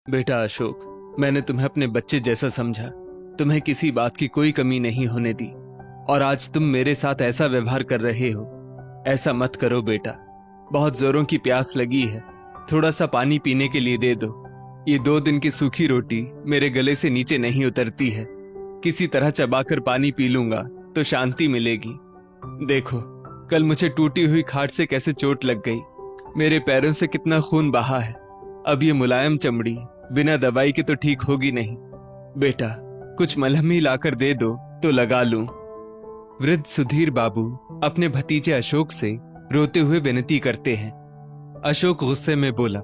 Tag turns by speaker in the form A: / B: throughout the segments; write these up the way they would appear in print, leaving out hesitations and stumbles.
A: बेटा अशोक, मैंने तुम्हें अपने बच्चे जैसा समझा। तुम्हें किसी बात की कोई कमी नहीं होने दी, और आज तुम मेरे साथ ऐसा व्यवहार कर रहे हो। ऐसा मत करो बेटा। बहुत जोरों की प्यास लगी है, थोड़ा सा पानी पीने के लिए दे दो। ये 2 दिन की सूखी रोटी मेरे गले से नीचे नहीं उतरती है। किसी तरह चबाकर पानी पी लूंगा तो शांति मिलेगी। देखो, कल मुझे टूटी हुई खाट से कैसे चोट लग गई। मेरे पैरों से कितना खून बहा है। अब ये मुलायम चमड़ी बिना दवाई के तो ठीक होगी नहीं। बेटा, कुछ मलहम ही लाकर दे दो तो लगा लूं। वृद्ध सुधीर बाबू अपने भतीजे अशोक से रोते हुए विनती करते हैं। अशोक गुस्से में बोला,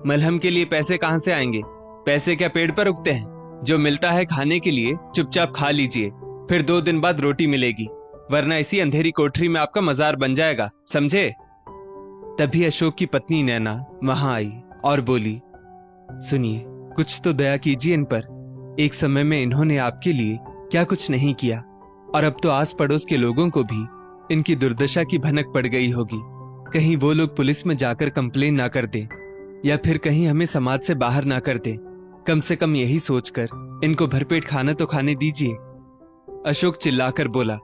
A: मलहम के लिए पैसे कहां से आएंगे? पैसे क्या पेड़ पर उगते हैं? जो मिलता है खाने के लिए चुपचाप खा लीजिए, फिर 2 दिन बाद रोटी मिलेगी, वरना इसी अंधेरी कोठरी में आपका मजार बन जाएगा, समझे? तभी अशोक की पत्नी नैना वहां आई और बोली, सुनिए, कुछ तो दया कीजिए इन पर। एक समय में इन्होंने आपके लिए क्या कुछ नहीं किया, और अब तो आस पड़ोस के लोगों को भी इनकी दुर्दशा की भनक पड़ गई होगी। कहीं वो लोग पुलिस में जाकर कंप्लेन ना कर दें, या फिर कहीं हमें समाज से बाहर ना कर दें। कम से कम यही सोचकर इनको भरपेट खाना तो खाने दीजिए। अशोक चिल्लाकर बोला,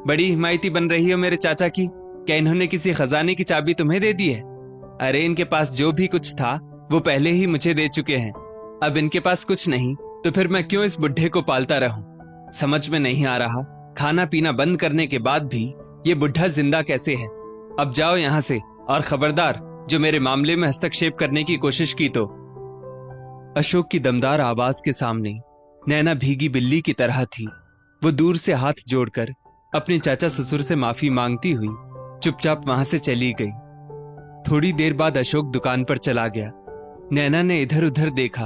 A: बड़ी हिमायती बन रही हो मेरे चाचा की। क्या इन्होंने किसी खजाने की चाबी तुम्हें दे दी है? अरे इनके पास जो भी कुछ था वो पहले ही मुझे दे चुके हैं। अब इनके पास कुछ नहीं तो फिर मैं क्यों इस बुढ़े को पालता रहूं? समझ में नहीं आ रहा, खाना पीना बंद करने के बाद भी ये बुढ़ा जिंदा कैसे है? अब जाओ यहां से, और खबरदार जो मेरे मामले में हस्तक्षेप करने की कोशिश की तो। अशोक की दमदार आवाज के सामने नैना भीगी बिल्ली की तरह थी। वो दूर से हाथ जोड़कर अपने चाचा ससुर से माफी मांगती हुई चुपचाप वहां से चली गई। थोड़ी देर बाद अशोक दुकान पर चला गया। नैना ने इधर उधर देखा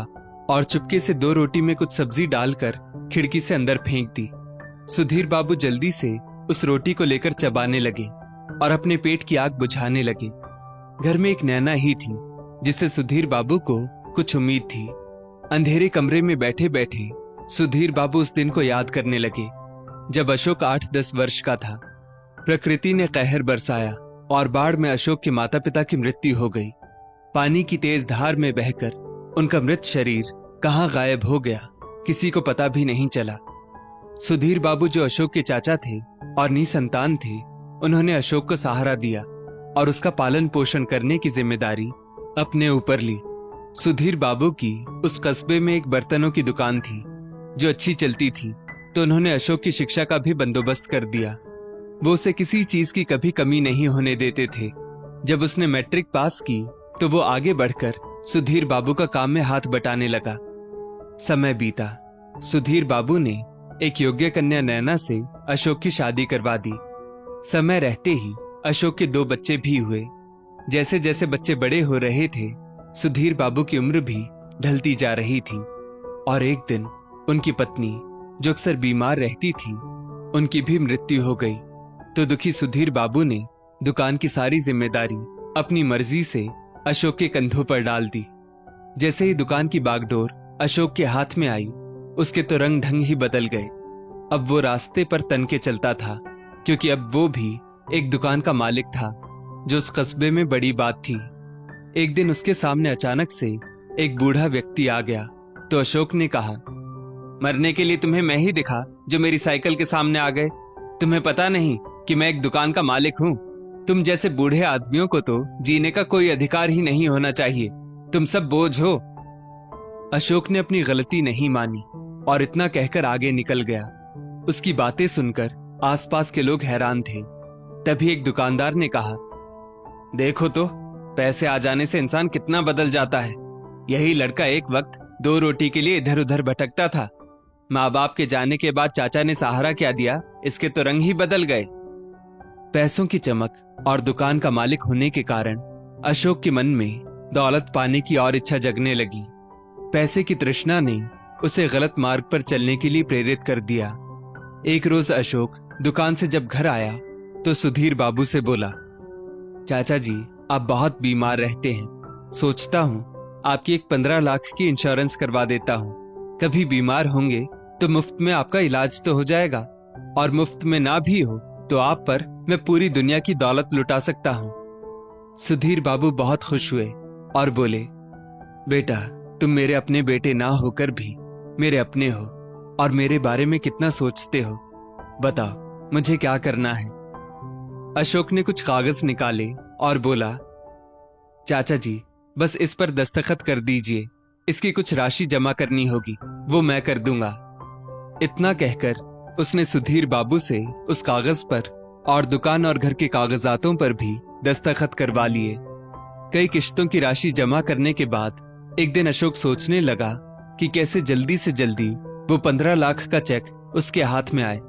A: और चुपके से 2 रोटी में कुछ सब्जी डालकर खिड़की से अंदर फेंक दी। सुधीर बाबू जल्दी से उस रोटी को लेकर चबाने लगे और अपने पेट की आग बुझाने लगे। घर में एक नैना ही थी जिससे सुधीर बाबू को कुछ उम्मीद थी। अंधेरे कमरे में बैठे बैठे सुधीर बाबू उस दिन को याद करने लगे जब अशोक 8-10 वर्ष का था। प्रकृति ने कहर बरसाया और बाढ़ में अशोक के माता पिता की मृत्यु हो गई। पानी की तेज धार में बहकर उनका मृत शरीर कहां गायब हो गया, किसी को पता भी नहीं चला। सुधीर बाबू जो अशोक के चाचा थे और निसंतान थे, उन्होंने अशोक को सहारा दिया और उसका पालन पोषण करने की जिम्मेदारी अपने ऊपर ली। सुधीर बाबू की उस कस्बे में एक बर्तनों की दुकान थी जो अच्छी चलती थी, तो उन्होंने अशोक की शिक्षा का भी बंदोबस्त कर दिया। वो उसे किसी चीज की कभी कमी नहीं होने देते थे। जब उसने मैट्रिक पास की तो वो आगे बढ़कर सुधीर बाबू का काम में हाथ बटाने लगा। समय बीता। सुधीर बाबू ने एक योग्य कन्या नैना से अशोक की शादी करवा दी। समय रहते ही अशोक के 2 बच्चे भी हुए। जैसे जैसे बच्चे बड़े हो रहे थे, सुधीर बाबू की उम्र भी ढलती जा रही थी, और एक दिन उनकी पत्नी, जो अक्सर बीमार रहती थी, उनकी भी मृत्यु हो गई। तो दुखी सुधीर बाबू ने दुकान की सारी जिम्मेदारी अपनी मर्जी से अशोक के कंधों पर डाल दी। जैसे ही दुकान की बागडोर अशोक के हाथ में आई, उसके तो रंग ढंग ही बदल गए। अब वो रास्ते पर तन के चलता था, क्योंकि अब वो भी एक दुकान का मालिक था, जो उस कस्बे में बड़ी बात थी। एक दिन उसके सामने अचानक से एक बूढ़ा व्यक्ति आ गया, तो अशोक ने कहा, मरने के लिए तुम्हें मैं ही दिखा जो मेरी साइकिल के सामने आ गए? तुम्हें पता नहीं कि मैं एक दुकान का मालिक हूं? तुम जैसे बूढ़े आदमियों को तो जीने का कोई अधिकार ही नहीं होना चाहिए। तुम सब बोझ हो। अशोक ने अपनी गलती नहीं मानी और इतना कहकर आगे निकल गया। उसकी बातें सुनकर आसपास के लोग हैरान थे। तभी एक दुकानदार ने कहा, देखो तो, पैसे आ जाने से इंसान कितना बदल जाता है। यही लड़का एक वक्त 2 रोटी के लिए इधर उधर भटकता था। माँ बाप के जाने के बाद चाचा ने सहारा क्या दिया, इसके तो रंग ही बदल गए। पैसों की चमक और दुकान का मालिक होने के कारण अशोक के मन में दौलत पाने की और इच्छा जगने लगी। पैसे की तृष्णा ने उसे गलत मार्ग पर चलने के लिए प्रेरित कर दिया। एक रोज अशोक दुकान से जब घर आया तो सुधीर बाबू से बोला, चाचा जी, आप बहुत बीमार रहते हैं। सोचता हूँ आपकी एक 15 लाख की इंश्योरेंस करवा देता हूँ। कभी बीमार होंगे तो मुफ्त में आपका इलाज तो हो जाएगा, और मुफ्त में ना भी हो तो आप पर मैं पूरी दुनिया की दौलत लुटा सकता हूँ। सुधीर बाबू बहुत खुश हुए और बोले, बेटा, तुम मेरे अपने बेटे ना होकर भी मेरे अपने हो और मेरे बारे में कितना सोचते हो। बताओ मुझे क्या करना है। अशोक ने कुछ कागज निकाले और बोला, चाचा जी बस इस पर दस्तखत कर दीजिए, इसकी कुछ राशि जमा करनी होगी, वो मैं कर दूंगा। इतना कहकर उसने सुधीर बाबू से उस कागज पर और दुकान और घर के कागजातों पर भी दस्तखत करवा लिए। कई किश्तों की राशि जमा करने के बाद एक दिन अशोक सोचने लगा कि कैसे जल्दी से जल्दी वो 15 लाख का चेक उसके हाथ में आए।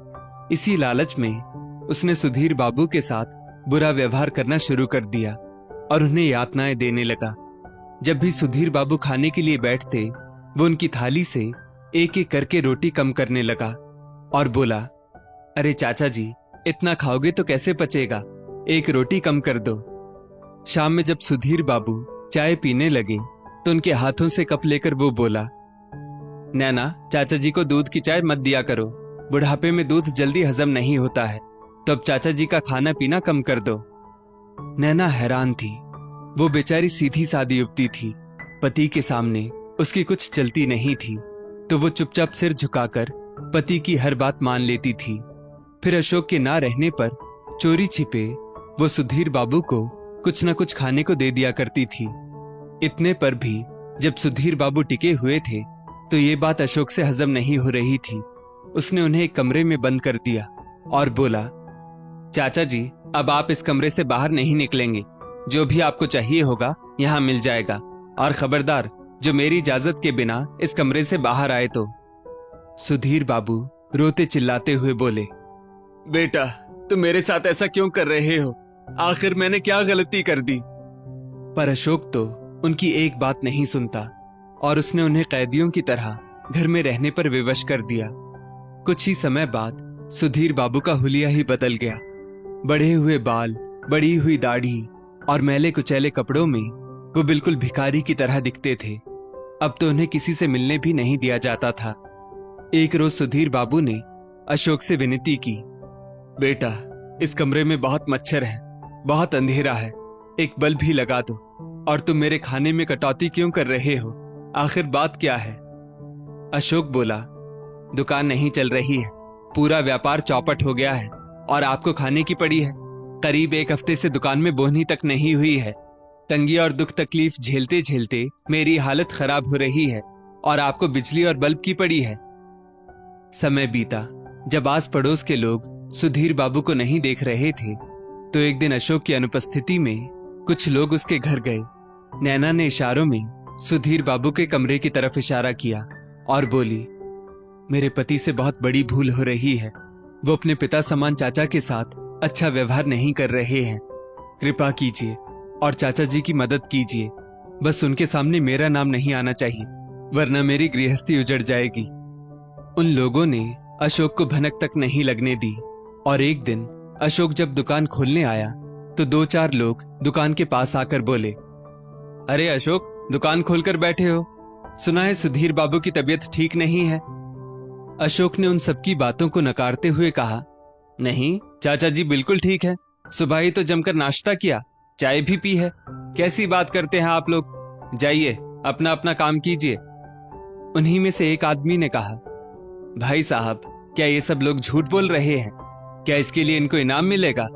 A: इसी लालच में उसने सुधीर बाबू के साथ बुरा व्यवहार करना शुरू कर दिया और उन्हें यातनाएं देने लगा। जब भी सुधीर बाबू खाने के लिए बैठते, वो उनकी थाली से एक एक करके रोटी कम करने लगा और बोला, अरे चाचा जी इतना खाओगे तो कैसे पचेगा, एक रोटी कम कर दो। शाम में जब सुधीर बाबू चाय पीने लगे तो उनके हाथों से कप लेकर वो बोला, नैना चाचा जी को दूध की चाय मत दिया करो, बुढ़ापे में दूध जल्दी हजम नहीं होता है, तो अब चाचा जी का खाना पीना कम कर दो। नैना हैरान थी। वो बेचारी सीधी सादी युवती थी, पति के सामने उसकी कुछ चलती नहीं थी, तो वो चुपचाप सिर झुकाकर पति की हर बात मान लेती थी। फिर अशोक के ना रहने पर चोरी छिपे वो सुधीर बाबू को कुछ न कुछ खाने को दे दिया करती थी। इतने पर भी जब सुधीर बाबू टिके हुए थे तो ये बात अशोक से हजम नहीं हो रही थी। उसने उन्हें एक कमरे में बंद कर दिया और बोला, चाचा जी अब आप इस कमरे से बाहर नहीं निकलेंगे, जो भी आपको चाहिए होगा यहाँ मिल जाएगा, और खबरदार जो मेरी इजाजत के बिना इस कमरे से बाहर आए तो। सुधीर बाबू रोते चिल्लाते हुए बोले, बेटा तुम मेरे साथ ऐसा क्यों कर रहे हो, आखिर मैंने क्या गलती कर दी। पर अशोक तो उनकी एक बात नहीं सुनता और उसने उन्हें कैदियों की तरह घर में रहने पर विवश कर दिया। कुछ ही समय बाद सुधीर बाबू का हुलिया ही बदल गया। बढ़े हुए बाल, बड़ी हुई दाढ़ी और मैले कुचैले कपड़ों में वो बिल्कुल भिखारी की तरह दिखते थे। अब तो उन्हें किसी से मिलने भी नहीं दिया जाता था। एक रोज सुधीर बाबू ने अशोक से विनती की, बेटा इस कमरे में बहुत मच्छर है, बहुत अंधेरा है, एक बल्ब भी लगा दो, और तुम मेरे खाने में कटौती क्यों कर रहे हो, आखिर बात क्या है। अशोक बोला, दुकान नहीं चल रही है, पूरा व्यापार चौपट हो गया है और आपको खाने की पड़ी है। करीब एक हफ्ते से दुकान में बोहनी तक नहीं हुई है। तंगी और दुख तकलीफ झेलते झेलते मेरी हालत खराब हो रही है और आपको बिजली और बल्ब की पड़ी है। समय बीता। जब आस पड़ोस के लोग सुधीर बाबू को नहीं देख रहे थे तो एक दिन अशोक की अनुपस्थिति में कुछ लोग उसके घर गए। नैना ने इशारों में सुधीर बाबू के कमरे की तरफ इशारा किया और बोली, मेरे पति से बहुत बड़ी भूल हो रही है, वो अपने पिता समान चाचा के साथ अच्छा व्यवहार नहीं कर रहे हैं। कृपा कीजिए और चाचा जी की मदद कीजिए। बस उनके सामने मेरा नाम नहीं आना चाहिए, वरना मेरी गृहस्थी उजड़ जाएगी। उन लोगों ने अशोक को भनक तक नहीं लगने दी और एक दिन अशोक जब दुकान खोलने आया तो 2-4 लोग दुकान के पास आकर बोले, अरे अशोक दुकान खोलकर बैठे हो, सुना है सुधीर बाबू की तबीयत ठीक नहीं है। अशोक ने उन सबकी बातों को नकारते हुए कहा, नहीं चाचा जी बिल्कुल ठीक है, सुबह ही तो जमकर नाश्ता किया, चाय भी पी है, कैसी बात करते हैं आप लोग, जाइए अपना अपना काम कीजिए। उन्हीं में से एक आदमी ने कहा, भाई साहब क्या ये सब लोग झूठ बोल रहे हैं, क्या इसके लिए इनको इनाम मिलेगा,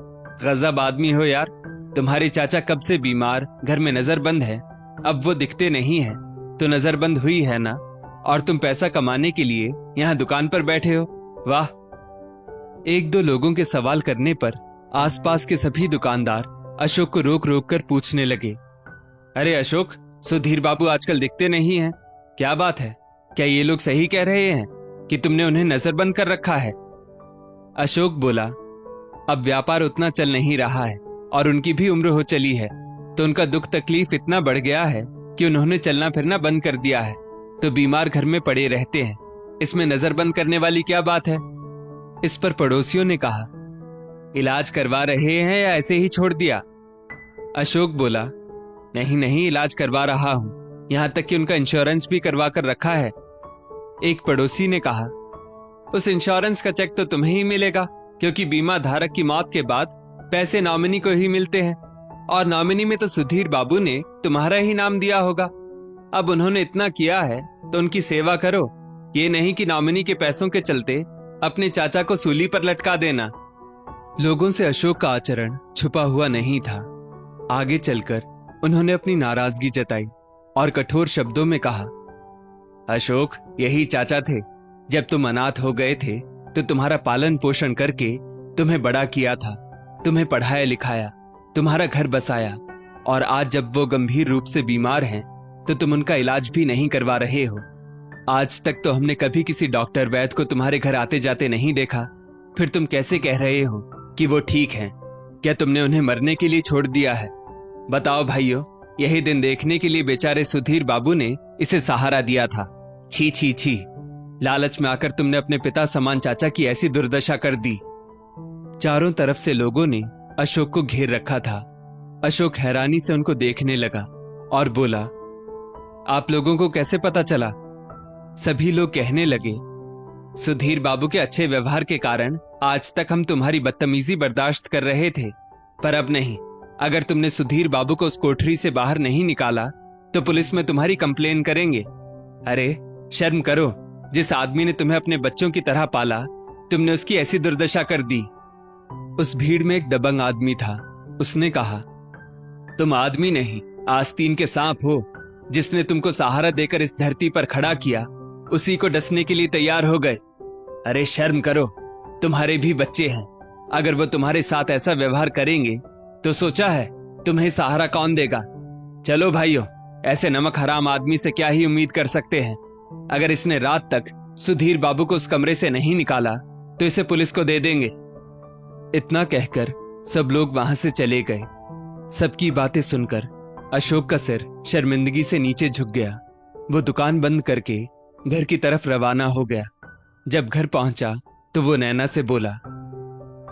A: गजब आदमी हो यार, तुम्हारे चाचा कब से बीमार, घर में नजरबंद है, अब वो दिखते नहीं है तो नजरबंद हुई है ना, और तुम पैसा कमाने के लिए यहाँ दुकान पर बैठे हो, वाह। 1-2 लोगों के सवाल करने पर आसपास के सभी दुकानदार अशोक को रोक रोक कर पूछने लगे, अरे अशोक सुधीर बाबू आजकल दिखते नहीं हैं, क्या बात है, क्या ये लोग सही कह रहे हैं कि तुमने उन्हें नजरबंद कर रखा है। अशोक बोला, अब व्यापार उतना चल नहीं रहा है और उनकी भी उम्र हो चली है, तो उनका दुख तकलीफ इतना बढ़ गया है कि उन्होंने चलना फिरना बंद कर दिया है, तो बीमार घर में पड़े रहते हैं, इसमें नजरबंद करने वाली क्या बात है। इस पर पड़ोसियों ने कहा, इलाज करवा रहे हैं या ऐसे ही छोड़ दिया। अशोक बोला, नहीं नहीं इलाज करवा रहा हूं, यहां तक कि उनका इंश्योरेंस भी करवा कर रखा है। एक पड़ोसी ने कहा, उस इंश्योरेंस का चेक तो तुम्हें ही मिलेगा, क्योंकि बीमा धारक की मौत के बाद पैसे नॉमिनी को ही मिलते हैं, और नॉमिनी में तो सुधीर बाबू ने तुम्हारा ही नाम दिया होगा। अब उन्होंने इतना किया है तो उनकी सेवा करो, ये नहीं कि नॉमिनी के पैसों के चलते अपने चाचा को सूली पर लटका देना। लोगों से अशोक का आचरण छुपा हुआ नहीं था। आगे चलकर उन्होंने अपनी नाराजगी जताई और कठोर शब्दों में कहा, अशोक, यही चाचा थे। जब तुम अनाथ हो गए थे तो तुम्हारा पालन पोषण करके तुम्हें बड़ा किया था, तुम्हें पढ़ाया लिखाया, तुम्हारा घर बसाया, और आज जब वो गंभीर रूप से बीमार हैं तो तुम उनका इलाज भी नहीं करवा रहे हो। आज तक तो हमने कभी किसी डॉक्टर वैद्य को तुम्हारे घर आते जाते नहीं देखा, फिर तुम कैसे कह रहे हो कि वो ठीक हैं? क्या तुमने उन्हें मरने के लिए छोड़ दिया है? बताओ भाइयों, यही दिन देखने के लिए बेचारे सुधीर बाबू ने इसे सहारा दिया था। छी छी छी, लालच में आकर तुमने अपने पिता समान चाचा की ऐसी दुर्दशा कर दी। चारों तरफ से लोगों ने अशोक को घेर रखा था। अशोक हैरानी से उनको देखने लगा और बोला, आप लोगों को कैसे पता चला? सभी लोग कहने लगे, सुधीर बाबू के अच्छे व्यवहार के कारण आज तक हम तुम्हारी बदतमीजी बर्दाश्त कर रहे थे, पर अब नहीं। अगर तुमने सुधीर बाबू को उस कोठरी से बाहर नहीं निकाला तो पुलिस में तुम्हारी कंप्लेन करेंगे। अरे शर्म करो, जिस आदमी ने तुम्हें अपने बच्चों की तरह पाला, तुमने उसकी ऐसी दुर्दशा कर दी। उस भीड़ में एक दबंग आदमी था। उसने कहा, तुम आदमी नहीं, आस्तीन के सांप हो। जिसने तुमको सहारा देकर इस धरती पर खड़ा किया, उसी को डसने के लिए तैयार हो गए। अरे शर्म करो, तुम्हारे भी बच्चे हैं। अगर वो तुम्हारे साथ ऐसा व्यवहार करेंगे तो सोचा है तुम्हें सहारा कौन देगा? चलो भाइयों, ऐसे नमक हराम आदमी से क्या ही उम्मीद कर सकते हैं। अगर इसने रात तक सुधीर बाबू को उस कमरे से नहीं निकाला तो इसे पुलिस को दे देंगे। इतना कहकर सब लोग वहां से चले गए। सबकी बातें सुनकर अशोक का सिर शर्मिंदगी से नीचे झुक गया। वो दुकान बंद करके घर की तरफ रवाना हो गया। जब घर पहुंचा तो वो नैना से बोला,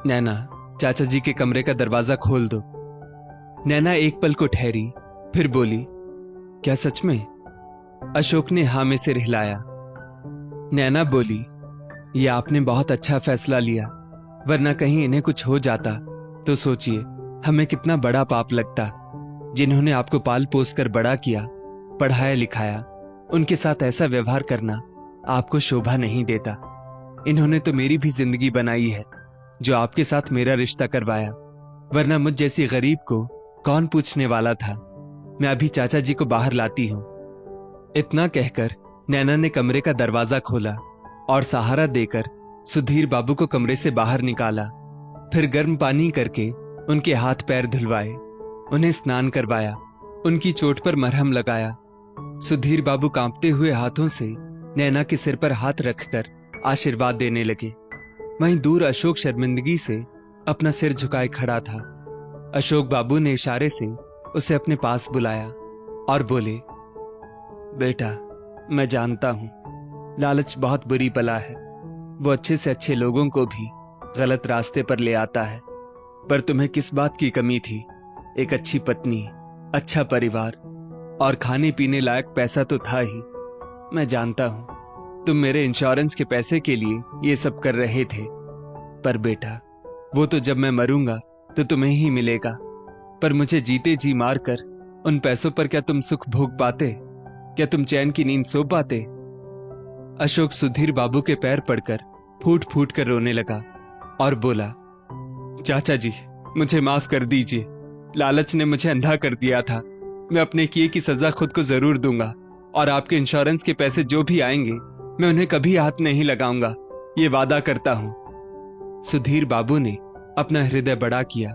A: नैना, चाचा जी के कमरे का दरवाजा खोल दो। नैना एक पल को ठहरी, फिर बोली, क्या सच में? अशोक ने हाँ में सिर हिलाया। नैना बोली, ये आपने बहुत अच्छा फैसला लिया, वरना कहीं इन्हें कुछ हो जाता तो सोचिए हमें कितना बड़ा पाप लगता। जिन्होंने आपको पाल पोस कर बड़ा किया, पढ़ाया लिखाया, उनके साथ ऐसा व्यवहार करना आपको शोभा नहीं देता। इन्होंने तो मेरी भी जिंदगी बनाई है, जो आपके साथ मेरा रिश्ता करवाया, वरना मुझ जैसी गरीब को कौन पूछने वाला था। मैं अभी चाचा जी को बाहर लाती हूं। इतना कहकर नैना ने कमरे का दरवाजा खोला और सहारा देकर सुधीर बाबू को कमरे से बाहर निकाला। फिर गर्म पानी करके उनके हाथ पैर धुलवाए, उन्हें स्नान करवाया, उनकी चोट पर मरहम लगाया। सुधीर बाबू कांपते हुए हाथों से नैना के सिर पर हाथ रखकर आशीर्वाद देने लगे। वहीं दूर अशोक शर्मिंदगी से अपना सिर झुकाए खड़ा था। अशोक बाबू ने इशारे से उसे अपने पास बुलाया और बोले, बेटा, मैं जानता हूं लालच बहुत बुरी बला है। वो अच्छे से अच्छे लोगों को भी गलत रास्ते पर ले आता है, पर तुम्हें किस बात की कमी थी? एक अच्छी पत्नी, अच्छा परिवार और खाने पीने लायक पैसा तो था ही। मैं जानता हूं तुम मेरे इंश्योरेंस के पैसे के लिए ये सब कर रहे थे, पर बेटा, वो तो जब मैं मरूंगा तो तुम्हें ही मिलेगा। पर मुझे जीते जी मार कर उन पैसों पर क्या तुम सुख भोग पाते? क्या तुम चैन की नींद सो पाते? अशोक सुधीर बाबू के पैर पड़कर फूट फूट कर रोने लगा और बोला, चाचा जी, मुझे माफ कर दीजिए। लालच ने मुझे अंधा कर दिया था। मैं अपने किए की सजा खुद को जरूर दूंगा, और आपके इंश्योरेंस के पैसे जो भी आएंगे मैं उन्हें कभी हाथ नहीं लगाऊंगा, ये वादा करता हूं। सुधीर बाबू ने अपना हृदय बड़ा किया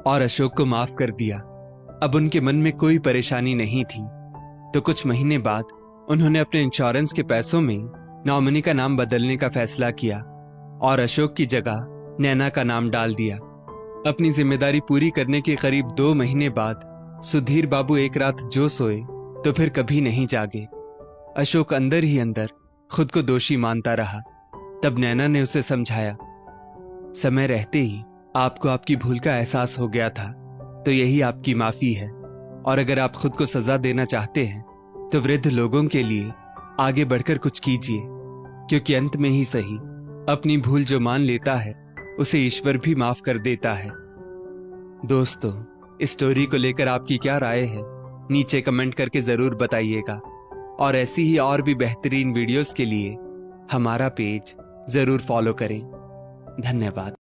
A: और अशोक को माफ कर दिया। अब उनके मन में कोई परेशानी नहीं थी। तो कुछ महीने बाद उन्होंने अपने इंश्योरेंस के पैसों में नॉमिनी का नाम बदलने का फैसला किया और अशोक की जगह नैना का नाम डाल दिया। अपनी जिम्मेदारी पूरी करने के करीब 2 महीने बाद सुधीर बाबू एक रात जो सोए तो फिर कभी नहीं जागे। अशोक अंदर ही अंदर खुद को दोषी मानता रहा। तब नैना ने उसे समझाया, समय रहते ही आपको आपकी भूल का एहसास हो गया था, तो यही आपकी माफी है। और अगर आप खुद को सजा देना चाहते हैं तो वृद्ध लोगों के लिए आगे बढ़कर कुछ कीजिए, क्योंकि अंत में ही सही अपनी भूल जो मान लेता है उसे ईश्वर भी माफ कर देता है। दोस्तों, इस स्टोरी को लेकर आपकी क्या राय है नीचे कमेंट करके जरूर बताइएगा। और ऐसी ही और भी बेहतरीन वीडियोस के लिए हमारा पेज जरूर फॉलो करें। धन्यवाद।